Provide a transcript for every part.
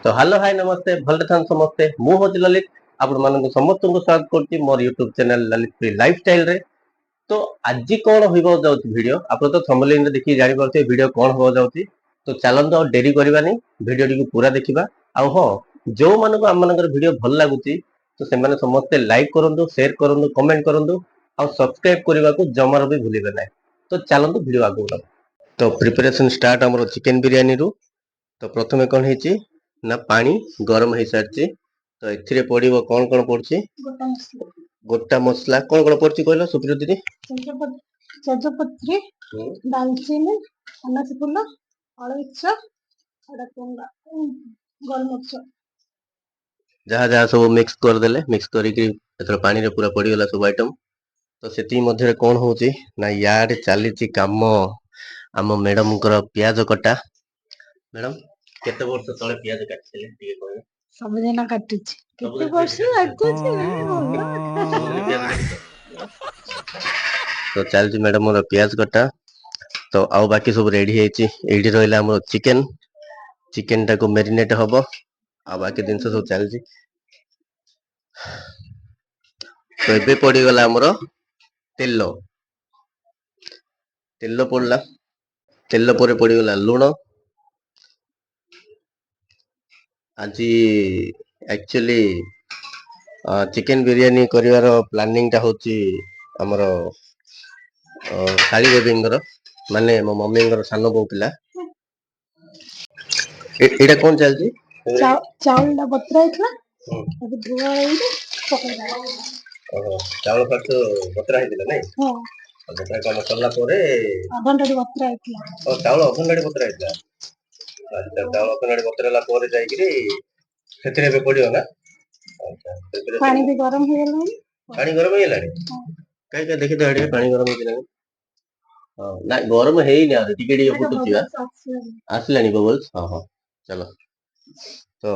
तो hello hi नमस्ते भले थान समस्ते मु होची ललित आपण मानक समस्त को स्वागत करती मोर YouTube channel Lalit free lifestyle रे। तो आज कौन हो जाउची वीडियो आप तो थंबनेल रे देखि जानि परते वीडियो कौन हो जाउची। तो चलंतो और डेरी करबानी वीडियो टी पूरा देखिबा। आ हो जो मानको हम मानकर वीडियो भल लागुची तो से माने समस्त लाइक करंतु शेयर करंतु कमेंट करंतु और सब्सक्राइब करबा को जमार भी भूलिबे नै। तो चलंतु वीडियो आगु बढ़ा। तो प्रिपरेशन स्टार्ट हमरो चिकन बिरयानी रु। तो प्रथमे कोन हेची ना पानी गरम हो सारी। तो ए पड़ो कौन कौन पड़ी गोटा मसला कौन कौन पड़ी कहल सुप्रिय दीदी तेजपत्री दालचीनी अनासी फूल अलैच गोलमरीच जहाँ जहाँ सब मिक्स करदे मिक्स करके पानी रे पूरा पड़गला सब आइटम। तो से मध्य कौन हो ना यार चली कम आम मैडम प्याज कटा मैडम केते वर्ष तले प्याज काटथिले ଟିକେ କହିବେ सबदिन काटुची केते वर्ष लागुची तो चलती मैडम मोर प्याज कटा। तो आउ बाकी सब रेडी है एडी रहला हमर चिकन चिकन टाको मैरिनेट हबो आ बाकी दिन सब चलती। तो एबे पड़ी गला हमर तेल तेल पड़ला तेल पर पड़ी गला लूण। आज एक्चुअली चिकन बिरयानी करिवार प्लानिंग टा होची हमर शाली देवी माने मो मम्मी सान बो पिला एटा कौन चलती चावल बतरा अभी धुआ चावल फट बतरा है नहीं बतरा काम करला परे अधंटा बतरा चावल अधंटा बतरा है। अच्छा चावल अधंटा बतराला परे जाईकरी सेतिरे बे पडियो ना। अच्छा पानी भी गरम हो गेलानी पानी गरम हो गेलानी काई का देखि तो हडी पानी गरम हो गेलानी। हां ना गरम हेई ना टिके टिके फुटुचिया आसलानी बबल्स। हां हां चलो तो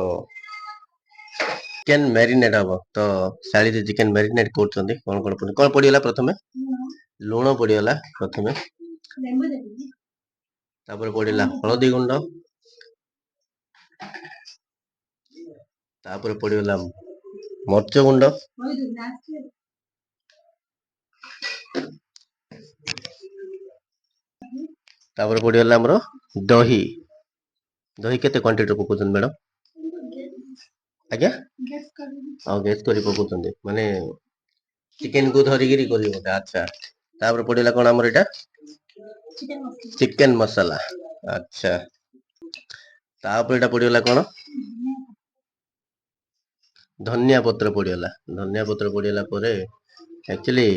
चिकन मैरिनेट हम तो शाली जे चिकन मैरिनेट करछंदी कोन कोन पडिला प्रथमे लूण पडिला प्रथमे तापर पडिला हळदी गुंड तापर पडिला मर्च गुंड तापर पडिला हमरो दही दही केते क्वांटिटी पकोछन मैडम आज्ञा हां गैस करी पकोछंदी माने चिकन को धरी गिरी करी बोले। अच्छा तापर पडिला कोन हमर एटा चिकन मसाला। अच्छा तापर एटा पडिला कोन धनिया पत्र पडिला धनिया पत्र पडिला परे एक्चुअली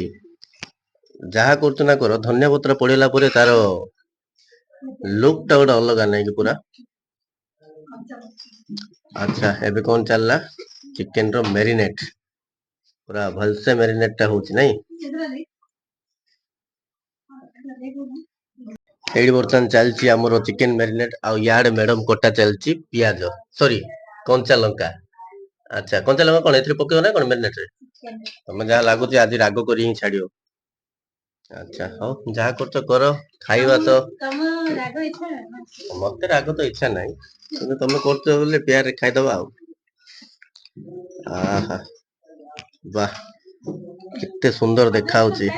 जहा करतो ना करो धनिया पत्र पडिला परे तारो लुक टा गोटे अलग नहीं कि पूरा। अच्छा एबे कौन चलला चिकन रो मैरिनेट पूरा भलसे मैरिनेट टा होची नहीं एडी बर्तन चलची हमरो चिकन मैरिनेट आ याड मैडम कोटा चलची प्याज सॉरी कंचा लंका। अच्छा कंचा लंका कोन एथरे पकेयो ना कोन मैरिनेट रे तमे जहा लागुची आज रागो करी ही छाडियो। अच्छा हो जहा करतो करो खाइबा तो मते राग तो इच्छा नहीं କିନ୍ତୁ ତମେ କରୁଛ ବୋଲି ପ୍ୟାରେ ଖାଇଦବା ଆଉ। आहा वाह केते सुंदर देखा होची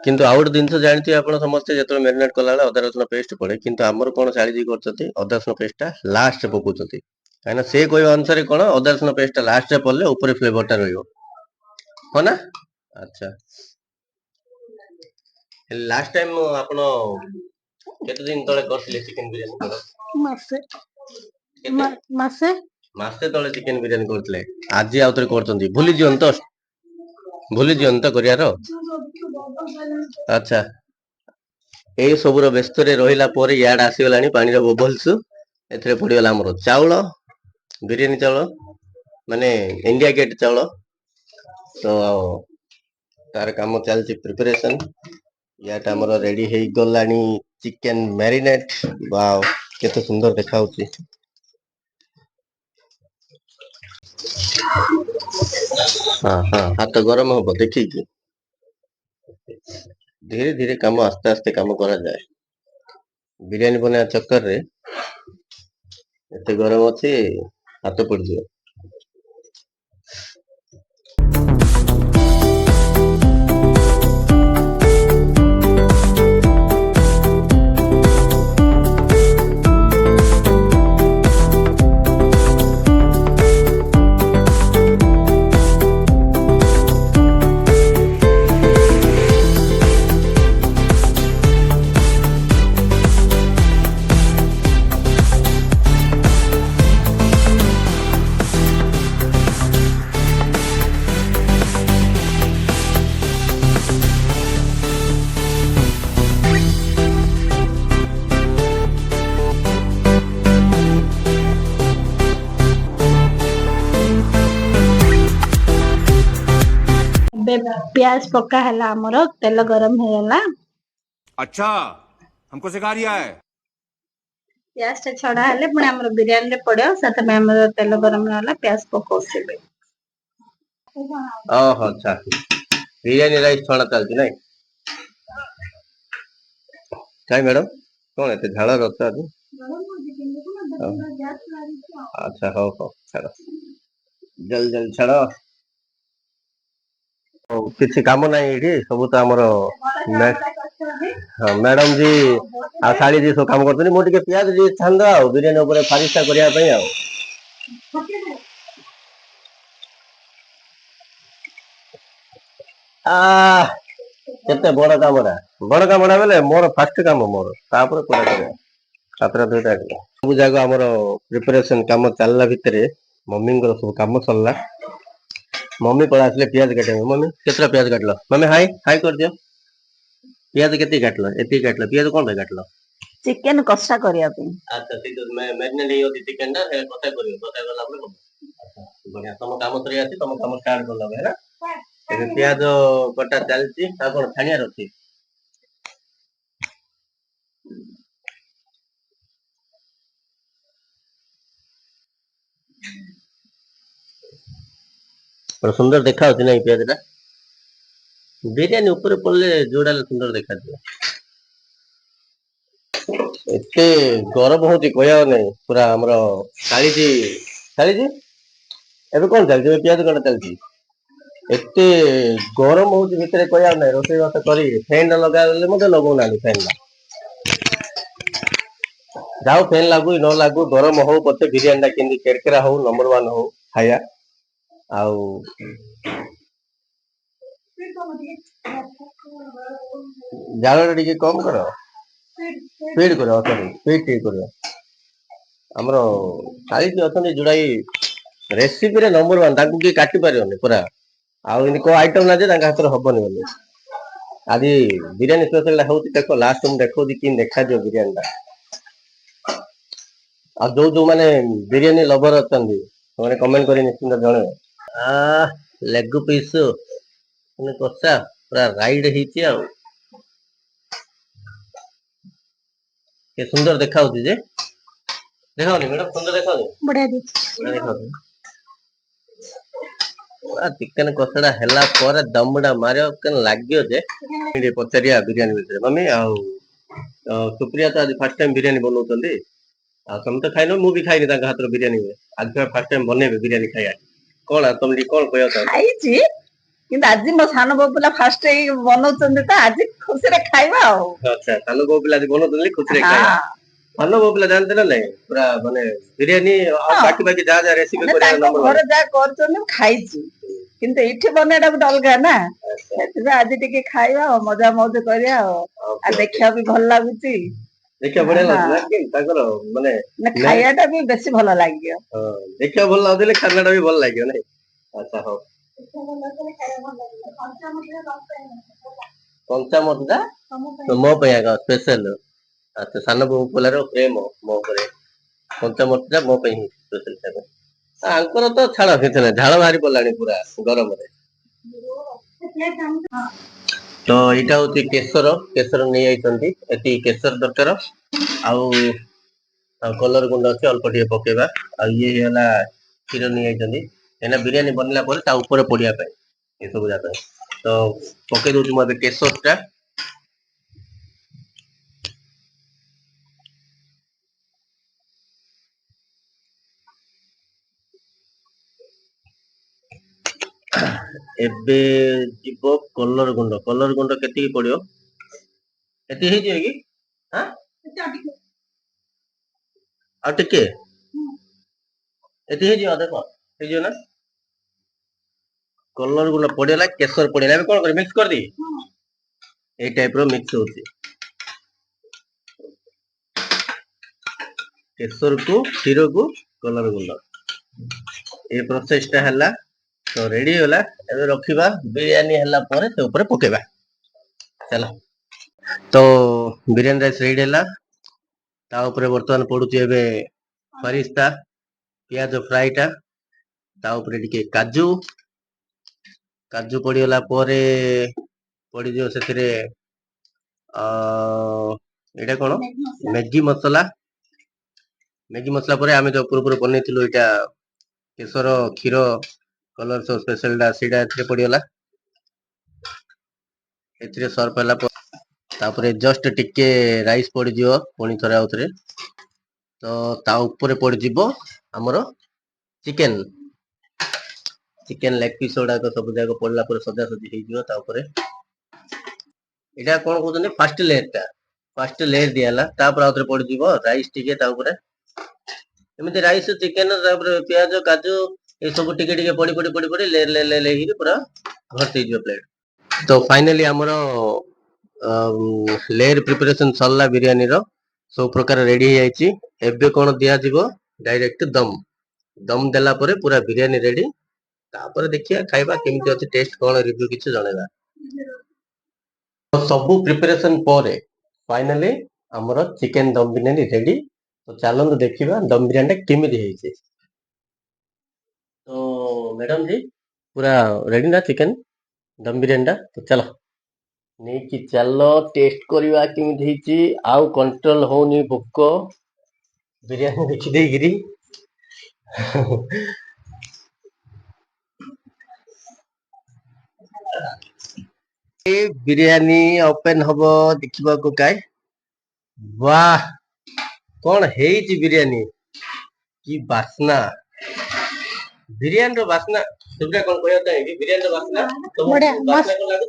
किंतु आउट जिनस जानथि आपण समस्त जेतले मैरिनेट कला अदा रसुण पेस्ट पड़े किंतु हमर कोन साली जी करछथि अदा रसुण पेस्ट टा लास्ट पकोछथि काना से कोइ अनुसार कोन अदा रसुण पेस्ट टा लास्ट रे पड़ले ऊपर फ्लेवर टा रहइबो हो ना। अच्छा लास्ट टाइम आपण केते दिन तळे करथिले चिकन बिरयानी करो मासे मासे मासे तळे चिकन बिरयानी करथिले आज आउतरे करछन्ती भूली जियंत करियारो। अच्छा ए सबुर व्यस्त रे रहिला परे याड आसीगलानी पानी रो बबल्स एथरे पडिगला हमरो चावल बिरयानी चावल माने इंडिया गेट चावल। तो तार काम चलची प्रिपरेशन याटा हमरो रेडी हेई गलानी चिकन मैरिनेट वाओ केते सुंदर देखा होची। हाँ हाँ हाथ गरम हो देखी कि धीरे धीरे काम आस्ते आस्ते काम करा जाए बिरयानी बना चक्कर रे एते गरम अछि ହାତ ପଡିଯିବ। प्याज पक्का है आमर तेल गरम है। अच्छा हमको सिखा रिया है। प्याज टा छड़ा है पुणी आम बिरियानी रे पड़ो से तेल गरम है प्याज पकाउछे। ओहो अच्छा बिरियानी राइस छणा चलती नहीं काय मैडम कौन है झाड़ रखता आज। अच्छा हो छाड़ जल्दी जल्दी छाड़ किसी काम ना ये सब तो आमर मैडम जी आ शाली जी सब काम करते मुझे प्याज जी छाण आ बिरियानी ऊपर फारिस्ता करने केते बड़ कामटा बेले मोर फास्ट काम मोर तापर पूरा कर सातटा दुईटा सब जाक आमर प्रिपरेशन काम चलला भितर मम्मी सब काम सरला मम्मी पड़ा आसले प्याज काटे मम्मी केतटा प्याज काटल मम्मी हाई हाई कर दियो प्याज केते काटल एति काटल प्याज कोन पे काटल चिकन कषा करिया पे। अच्छा ठीक है मैं मैरिनेट ही होती चिकन टा कथा करियो कथा गला पर अच्छा बढ़िया तुम काम सरी आसी तुम काम स्टार्ट कर लगे है ना प्याज कटा चलती ता कोन छानिया रखी पर सुंदर देखा होती नहीं प्याज टा बिरियानी ऊपर पड़ले जोड़ा सुंदर देखा एते गरम होती कहया नहीं पूरा हमर कालीजी कालीजी एबे कोन चलती प्याज कटा चलती एते गरम होती भितर कहया नहीं रोषेई बात करी फैन लगा मत लगौ ना फैन जाओ फैन लागू न लागू गरम हो पचे बिरियानी केंदी केरकेरा हो नंबर 1 हो खाया आउ जाल टिके कम कर स्पीड कर सॉरी स्पीड ठीक कर हमर काली अछन जुड़ाई रेसिपी रे नंबर 1 ताकू की काटी पारियोनी पूरा आउ इन को आइटम ना जे ताका हाथ रे हबनी बोली आज बिरियानी स्पेशल होती देखो लास्ट में देखो दी किन देखा दियो बिरियानी टा आ जो माने बिरियानी लवर अछंदी माने कमेंट करी निश्चित जणे आ लेग पीस ने कसा पूरा राइड हिची आ के सुंदर देखा होती जे देखाओनी मैडम सुंदर देखाओनी बढ़िया दिख चिकन कसड़ा हैला पर दमड़ा मारियो कन लाग्यो जे पचारिया बिरियानी भितर मम्मी आ सुप्रिया तो आज फर्स्ट टाइम बिरियानी बनौतंदी आ तुम तो खाइनो मु भी खाइनी ताका हाथ बिरियानी आज फर्स्ट टाइम बनेबे बिरियानी खाया कोन तुम कोन कहयो त खाइछि किंतु आज मो सान बबुला फास्ट बनौछन्ते त आज खुशी रे खाइबा हो। अच्छा सान बबुला आज बनौतंदी खुशी रे खाया सान बबुला जानते ना नहीं पूरा माने बिरियानी आ बाकी बाकी जा जा रेसिपी ने करिया ताको नंबर घर जा करछन खाइछि किंतु इठी बनेडा भी अलगा ना सेतबे आज टिके खाइबा मजा मौज करिया आ देखिया भी भल लागुची देखिया बढ़िया लागला कि ताकर माने ना खाइयाटा भी बेसी भल लागियो देखिया भल लागले खानाटा भी भल लागियो नै अच्छा हो कंचा मटटा तो मो पे आगा स्पेशल अच्छा सान बबु पोलारो प्रेम मो करे कंचा मटटा मो पे स्पेशल खाबे आंकर तो छाड़ा किछ नै झाळ बाहरी पलाणी पूरा गरम रे तो इटा होती केसर केसर नहीं आइतंती एती केसर दरकार आउ कलर गुंड अच्छे अल्प टे पकेबा आ ये हला क्षीर नहीं आइतंती एना बिरियानी बनला पर ता ऊपर पडिया पे ए सब जाता तो पके दोची मबे केसरटा ଏବେ ଯିବ କଲର ଗୁଣ୍ଡ କେତିକି ପଡିବ? ଏତିକି ହେଇଯିବ କି? ହାଁ ଆଉ ଟିକେ ଏତିକି ହେଇଯିବ, ଦେଖ ହେଇଯିବ ନା? କଲର ଗୁଣ୍ଡ ପଡିଗଲା, କେଶର ପଡିଗଲା। ଏବେ କଣ କରିବି? ମିକ୍ସ କରିଦେବି। ଏଇ ଟାଇପ ର ମିକ୍ସ ହଉଛି କେଶରକୁ, କ୍ଷୀରକୁ, କଲର ଗୁଣ୍ଡ। ଏ ପ୍ରୋସେସ ଟା ହେଲା ତ ରେଡି ହେଇଗଲା। ଏବେ ରଖିବା, ବିରିୟାନୀ ହେଲା ପରେ ସେ ଉପରେ ପକେଇବା। ଚାଲ। ତ ବିରିୟାନୀ ରାଇସ୍ ରେଡି ହେଲା। ତା ଉପରେ ବର୍ତ୍ତମାନ ପଡୁଛି ଏବେ ଫରିସ୍ତା, ପିଆଜ ଫ୍ରାଏଟା, ତା ଉପରେ ଟିକେ କାଜୁ ପଡିଗଲା ପରେ ପଡିଯିବ ସେଥିରେ ଏଇଟା କଣ? ମ୍ୟାଗି ମସଲା ପରେ ଆମେ ଯୋଉ ପୂର୍ବରୁ ବନେଇଥିଲୁ ଏଇଟା କେଶର, କ୍ଷୀର, କଲର ସବୁ ସ୍ପେଶାଲ ଟା ସେଇଟା ଏଥିରେ ପଡିଗଲା। ଏଥିରେ ସର୍ଭ ହେଲା ପରେ ତାପରେ ଜଷ୍ଟ ଟିକେ ରାଇସ୍ ପଡିଯିବ ପୁଣି ଥରେ ଆଉଥରେ। ତ ତା ଉପରେ ପଡିଯିବ ଆମର ଚିକେନ ଲେଗ ପିସ୍ ଗୁଡାକ ସବୁ ଯାକ ପଡିଲା ପରେ ସଜାସଜି ହେଇଯିବ। ତା ଉପରେ ଏଇଟା କଣ କହୁଛନ୍ତି? ଫାଷ୍ଟ ଲେୟର ଦିଆ ହେଲା। ତାପରେ ଆଉଥରେ ପଡିଯିବ ରାଇସ୍ ଟିକେ ତା ଉପରେ। ଏମିତି ରାଇସ୍, ଚିକେନ, ତାପରେ ପିଆଜ, କାଜୁ ଏ ସବୁ ଟିକେ ଟିକେ ପଡି ଲେୟର ହେଇକି ପୁରା ଭର୍ତ୍ତି ହେଇଯିବ ପ୍ଲେଟ। ତ ଫାଇନାଲି ଆମର ଲେୟର ପ୍ରିପାରେସନ ସରିଲା ବିରିୟାନୀର। ସବୁ ପ୍ରକାର ରେଡି ହେଇଯାଇଛି। ଏବେ କଣ ଦିଆଯିବ? ଡାଇରେକ୍ଟ ଦମ ଦେଲା ପରେ ପୁରା ବିରିୟାନୀ ରେଡି। ତାପରେ ଦେଖିବା, ଖାଇବା କେମିତି ଅଛି, ଟେଷ୍ଟ କଣ, ରିଭ୍ୟୁ କିଛି ଜଣେଇବା। ସବୁ ପ୍ରିପାରେସନ ପରେ ଫାଇନାଲି ଆମର ଚିକେନ ଦମ ବିରିୟାନୀ ରେଡି। ତ ଚାଲନ୍ତୁ ଦେଖିବା ଦମ ବିରିୟାନୀ ଟା କେମିତି ହେଇଛି। ତ ମ୍ୟାଡାମ जी पूरा रेडी ना चिकेन दम बिरयानी टा? तो चलो ନେଇକି ଚାଲ ଟେଷ୍ଟ କରିବା କେମିତି ହେଇଛି। ଆଉ କଣ୍ଟ୍ରୋଲ ହଉନି ଭୋକ, ବିରିୟାନୀ ଦେଖି ଦେଇକିରି। ଏ ବିରିୟାନୀ ଓପେନ ହବ ଦେଖିବାକୁ କାଏ। वाह कौन है बिरियानी की बासना बिरियानी रो बासना तुमका कौन कहया चाहिए कि बिरियानी रो बासना तो बढ़िया बासना मस्त को लागु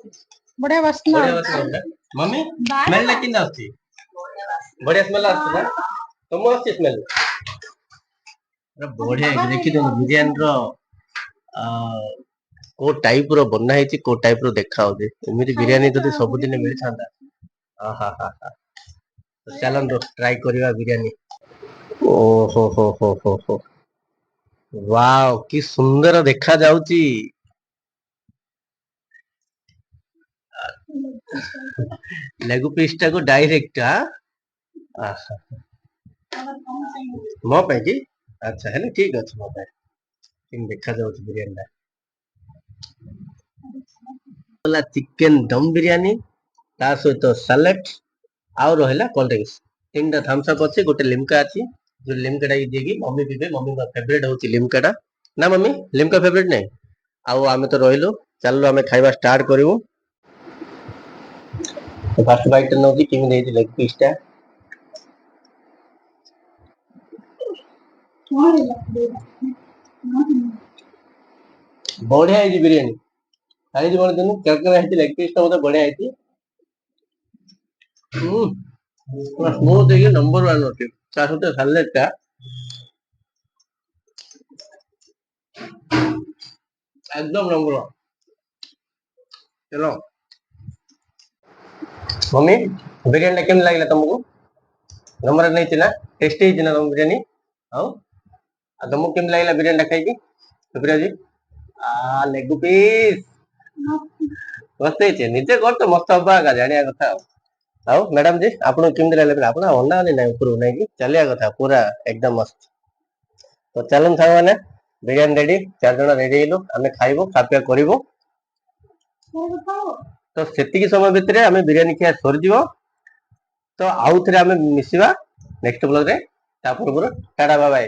बढ़िया वासना बढ़िया बासना होता मम्मी स्मेल ला किन आछी बढ़िया स्मेल आछी ना तुम आछी स्मेल बढ़िया देखि दो बिरियानी रो को टाइप रो बना है को टाइप रो देखा होजे एमिति बिरियानी जदी सब दिन मिल छांदा आहा हा हा चलो ट्राई करिवा बिरियानी ओ हो वाओ कि सुंदर देखा जाउची लेगु पीस टा को डायरेक्ट आहा मो पे की अच्छा है ठीक अछि मो पे इन देखा जाउची बिरियानी टा वाला चिकन दम बिरियानी ता सहित सैलेड आउ रहला कोल्ड ड्रिंक्स तीनटा थम्स अप अछि गोटे लिम्का अछि जो लिम्का टा देगी मम्मी पीबे मम्मी का फेवरेट होची लिम्का टा ना मम्मी लिम्का फेवरेट नै आउ आमे तो रहिलो चललो आमे खाइबा स्टार्ट करिवो फर्स्ट बाइट नउची किमि देछि लेग पीस टा बढ़िया है बिरियानी खाई जी बोल देनु केकर है लेग पीस टा बढ़िया है स्मूथ है नंबर 1 होती ता सहित सैलेड टा एकदम नंबर 1 चलो मम्मी बिरियानी केम लागला तुमको नंबर नहीं थी ना टेस्टी थी ना तुम बिरियानी आओ तुमको केम लागला बिरियानी खाई की सुप्रिया जी लेग पीस मस्त है निजे कर तो मस्त हबा का जानिया कथा आओ मैडम जी आपन केम लागला आपन होना नहीं ऊपर नहीं की चलिया कथा पूरा एकदम मस्त तो चलन साग माने बिरियानी रेडी 4 जण रेडी हेलो आमे खाइबो खापिया करिवो तो सेतिकी समय भितरे आमे बिरियानी खिया सर जीवो तो आउ थे आमे मिसिबा नेक्स्ट ब्लॉग रे ता पूर्व टाटा बाय बाय।